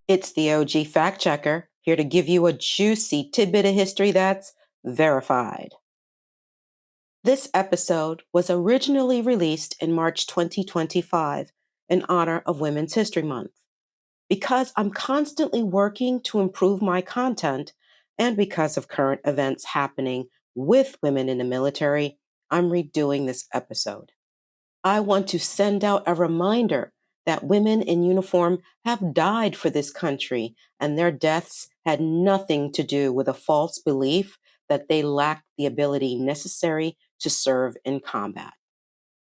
It's the OG fact checker, here to give you a juicy tidbit of history that's verified. This episode was originally released in March 2025 in honor of Women's History Month. Because I'm constantly working to improve my content and because of current events happening with women in the military, I'm redoing this episode. I want to send out a reminder that women in uniform have died for this country, and their deaths had nothing to do with a false belief that they lacked the ability necessary to serve in combat.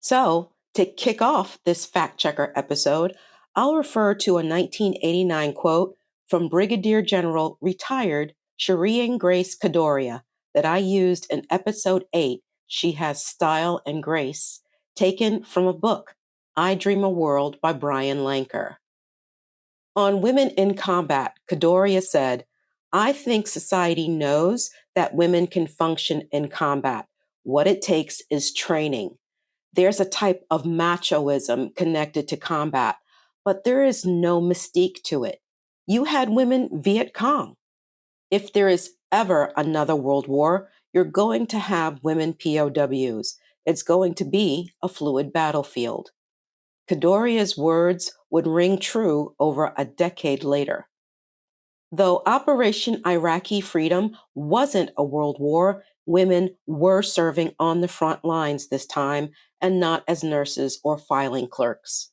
So, to kick off this fact checker episode, I'll refer to a 1989 quote from Brigadier General retired Shireen Grace Kadoria that I used in episode 8, She Has Style and Grace, taken from a book, I Dream a World by Brian Lanker. On Women in Combat, Kadoria said, I think society knows that women can function in combat. What it takes is training. There's a type of machoism connected to combat, but there is no mystique to it. You had women Viet Cong. If there is ever another world war, you're going to have women POWs. It's going to be a fluid battlefield. Kadoria's words would ring true over a decade later. Though Operation Iraqi Freedom wasn't a world war, women were serving on the front lines this time and not as nurses or filing clerks.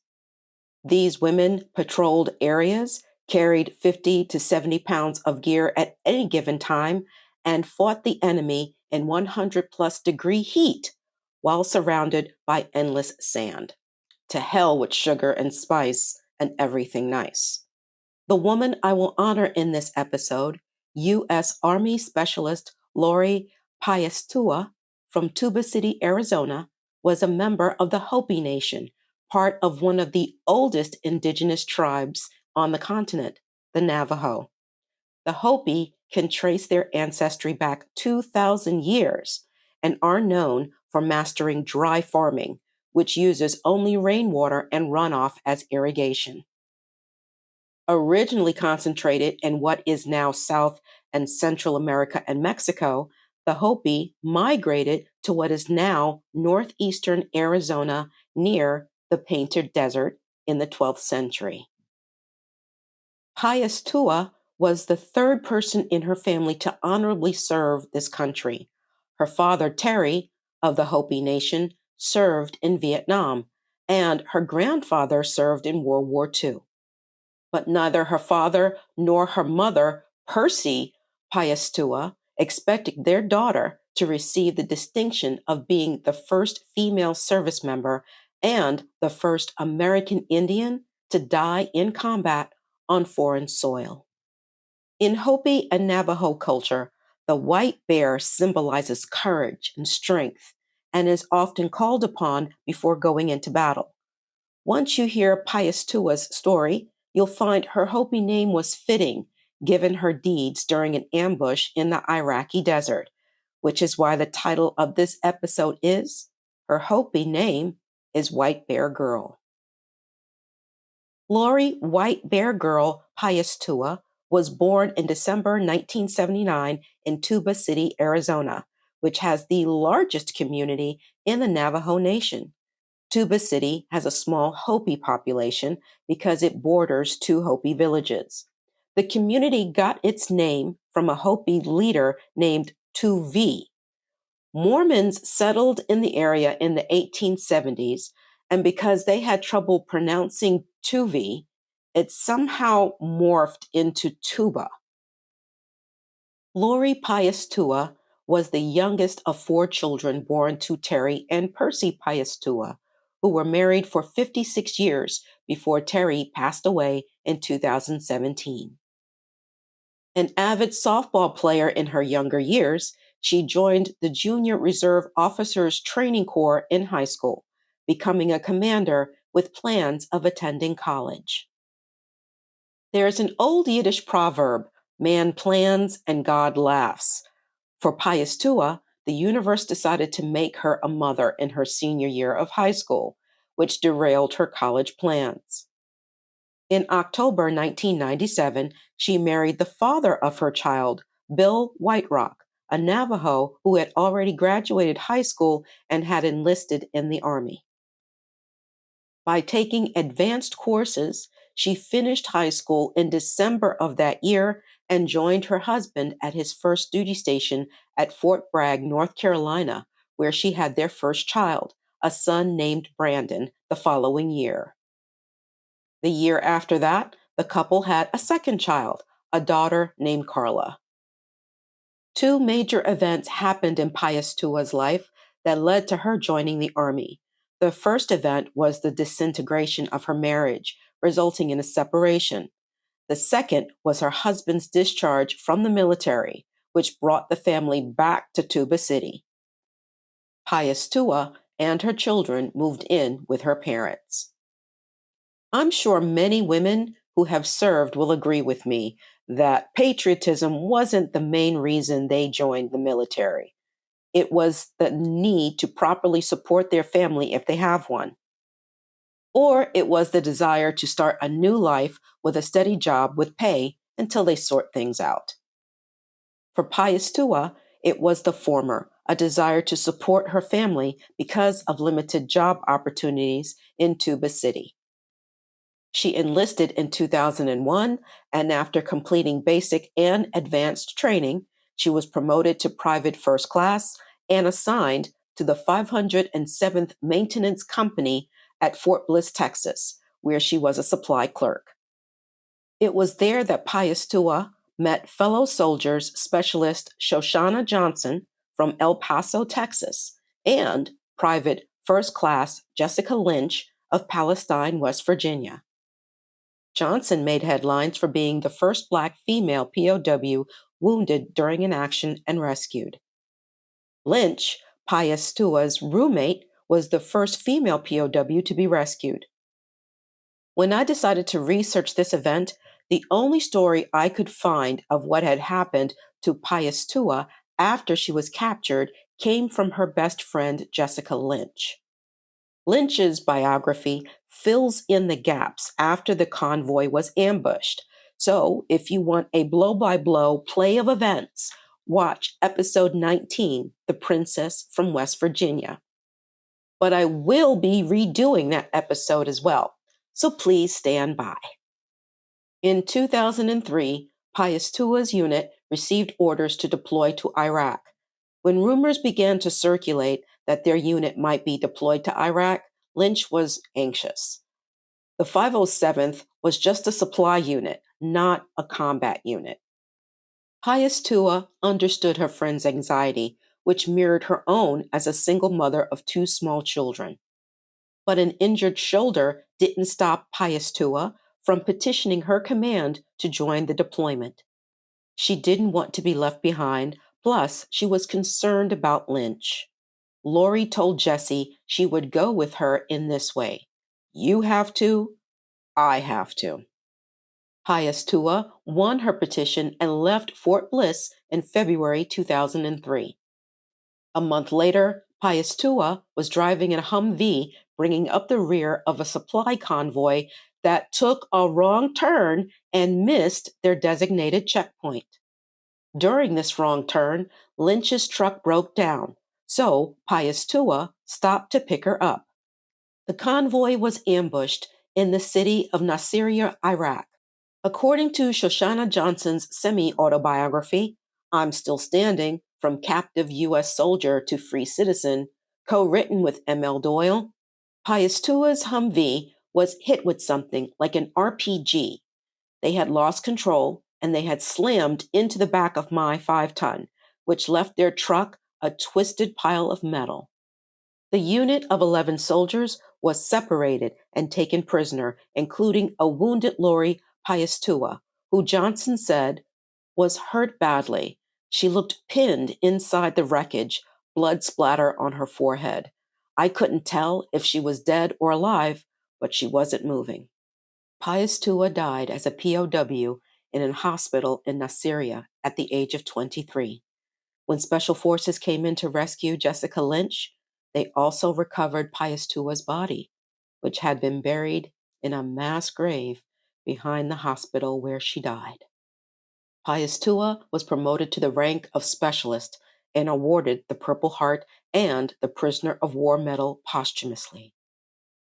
These women patrolled areas, carried 50 to 70 pounds of gear at any given time, and fought the enemy in 100 plus degree heat while surrounded by endless sand. To hell with sugar and spice and everything nice. The woman I will honor in this episode, U.S. Army Specialist Lori Piestewa from Tuba City, Arizona, was a member of the Hopi Nation, part of one of the oldest indigenous tribes on the continent, the Navajo. The Hopi can trace their ancestry back 2,000 years and are known for mastering dry farming, which uses only rainwater and runoff as irrigation. Originally concentrated in what is now South and Central America and Mexico, the Hopi migrated to what is now northeastern Arizona near the Painted Desert in the 12th century. Piestewa was the third person in her family to honorably serve this country. Her father, Terry, of the Hopi Nation, served in Vietnam, and her grandfather served in World War II. But neither her father nor her mother, Percy Piestewa, expected their daughter to receive the distinction of being the first female service member and the first American Indian to die in combat on foreign soil. In Hopi and Navajo culture, the white bear symbolizes courage and strength and is often called upon before going into battle. Once you hear Piestewa's story, you'll find her Hopi name was fitting given her deeds during an ambush in the Iraqi desert, which is why the title of this episode is Her Hopi Name is White Bear Girl. Lori White Bear Girl Piestewa was born in December 1979 in Tuba City, Arizona, which has the largest community in the Navajo Nation. Tuba City has a small Hopi population because it borders two Hopi villages. The community got its name from a Hopi leader named Tuvi. Mormons settled in the area in the 1870s, and because they had trouble pronouncing Tuvi, it somehow morphed into Tuba. Lori Piestewa was the youngest of 4 children born to Terry and Percy Piestewa, who were married for 56 years before Terry passed away in 2017. An avid softball player in her younger years, she joined the Junior Reserve Officers Training Corps in high school, becoming a commander with plans of attending college. There's an old Yiddish proverb, man plans and God laughs. For Piestewa, the universe decided to make her a mother in her senior year of high school, which derailed her college plans. In October 1997, she married the father of her child, Bill Whiterock, a Navajo who had already graduated high school and had enlisted in the Army. By taking advanced courses, she finished high school in December of that year and joined her husband at his first duty station at Fort Bragg, North Carolina, where she had their first child, a son named Brandon, the following year. The year after that, the couple had a second child, a daughter named Carla. Two major events happened in Piestewa's life that led to her joining the Army. The first event was the disintegration of her marriage, resulting in a separation. The second was her husband's discharge from the military, which brought the family back to Tuba City. Piestewa and her children moved in with her parents. I'm sure many women who have served will agree with me that patriotism wasn't the main reason they joined the military. It was the need to properly support their family if they have one. Or it was the desire to start a new life with a steady job with pay until they sort things out. For Piestewa, it was the former, a desire to support her family because of limited job opportunities in Tuba City. She enlisted in 2001, and after completing basic and advanced training, she was promoted to private first class and assigned to the 507th Maintenance Company at Fort Bliss, Texas, where she was a supply clerk. It was there that Piestewa met fellow soldiers specialist Shoshana Johnson from El Paso, Texas, and Private First Class Jessica Lynch of Palestine, West Virginia. Johnson made headlines for being the first Black female POW wounded during an action and rescued. Lynch, Piestewa's roommate, was the first female POW to be rescued. When I decided to research this event, the only story I could find of what had happened to Piestewa after she was captured came from her best friend, Jessica Lynch. Lynch's biography fills in the gaps after the convoy was ambushed. So, if you want a blow-by-blow play of events, watch episode 19, The Princess from West Virginia. But I will be redoing that episode as well, so please stand by. In 2003, Piestewa's unit received orders to deploy to Iraq. When rumors began to circulate that their unit might be deployed to Iraq, Lynch was anxious. The 507th was just a supply unit, not a combat unit. Piestewa understood her friend's anxiety, which mirrored her own as a single mother of two small children. But an injured shoulder didn't stop Piestewa from petitioning her command to join the deployment. She didn't want to be left behind, plus she was concerned about Lynch. Lori told Jessie she would go with her in this way. You have to, I have to. Piestewa won her petition and left Fort Bliss in February 2003. A month later, Piestewa was driving a Humvee bringing up the rear of a supply convoy that took a wrong turn and missed their designated checkpoint. During this wrong turn, Lynch's truck broke down, so Piestewa stopped to pick her up. The convoy was ambushed in the city of Nasiriyah, Iraq. According to Shoshana Johnson's semi-autobiography, I'm Still Standing, From Captive U.S. Soldier to Free Citizen, co-written with M.L. Doyle, Piestewa's Humvee was hit with something like an RPG. They had lost control, and they had slammed into the back of my 5-ton, which left their truck a twisted pile of metal. The unit of 11 soldiers was separated and taken prisoner, including a wounded Lori Piestewa, who Johnson said was hurt badly. She looked pinned inside the wreckage, blood splatter on her forehead. I couldn't tell if she was dead or alive, but she wasn't moving. Piestewa died as a POW in a hospital in Nasiriyah at the age of 23. When special forces came in to rescue Jessica Lynch, they also recovered Piestewa's body, which had been buried in a mass grave behind the hospital where she died. Piestewa was promoted to the rank of specialist and awarded the Purple Heart and the Prisoner of War Medal posthumously.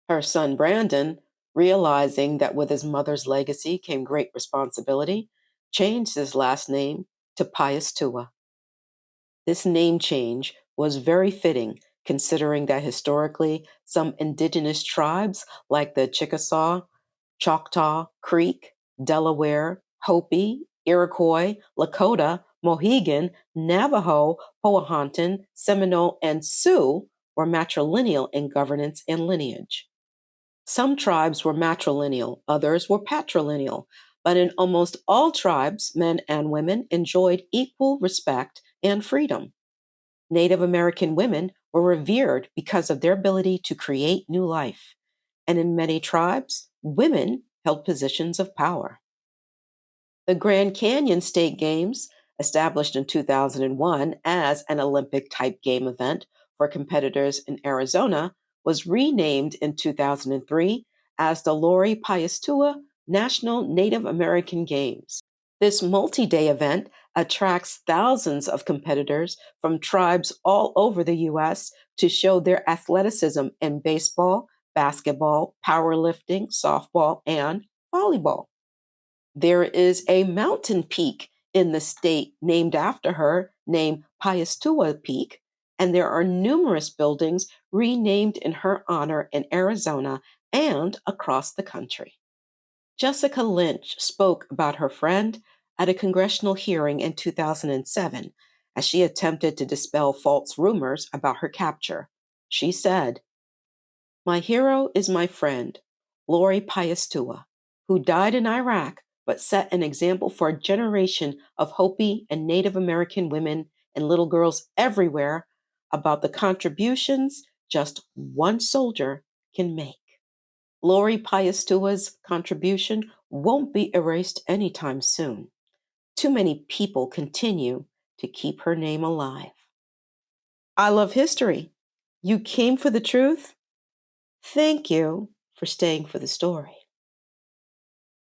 Her son Brandon, realizing that with his mother's legacy came great responsibility, changed his last name to Piestewa. This name change was very fitting considering that historically some indigenous tribes like the Chickasaw, Choctaw, Creek, Delaware, Hopi, Iroquois, Lakota, Mohegan, Navajo, Powhatan, Seminole, and Sioux were matrilineal in governance and lineage. Some tribes were matrilineal, others were patrilineal, but in almost all tribes, men and women enjoyed equal respect and freedom. Native American women were revered because of their ability to create new life, and in many tribes, women held positions of power. The Grand Canyon State Games, established in 2001 as an Olympic type game event for competitors in Arizona, was renamed in 2003 as the Lori Piestewa National Native American Games. This multi day event attracts thousands of competitors from tribes all over the U.S. to show their athleticism in baseball, basketball, powerlifting, softball, and volleyball. There is a mountain peak in the state named after her, named Piestewa Peak, and there are numerous buildings renamed in her honor in Arizona and across the country. Jessica Lynch spoke about her friend at a congressional hearing in 2007 as she attempted to dispel false rumors about her capture. She said, "My hero is my friend, Lori Piestewa, who died in Iraq but set an example for a generation of Hopi and Native American women and little girls everywhere about the contributions just one soldier can make." Lori Piestewa's contribution won't be erased anytime soon. Too many people continue to keep her name alive. I love history. You came for the truth? Thank you for staying for the story.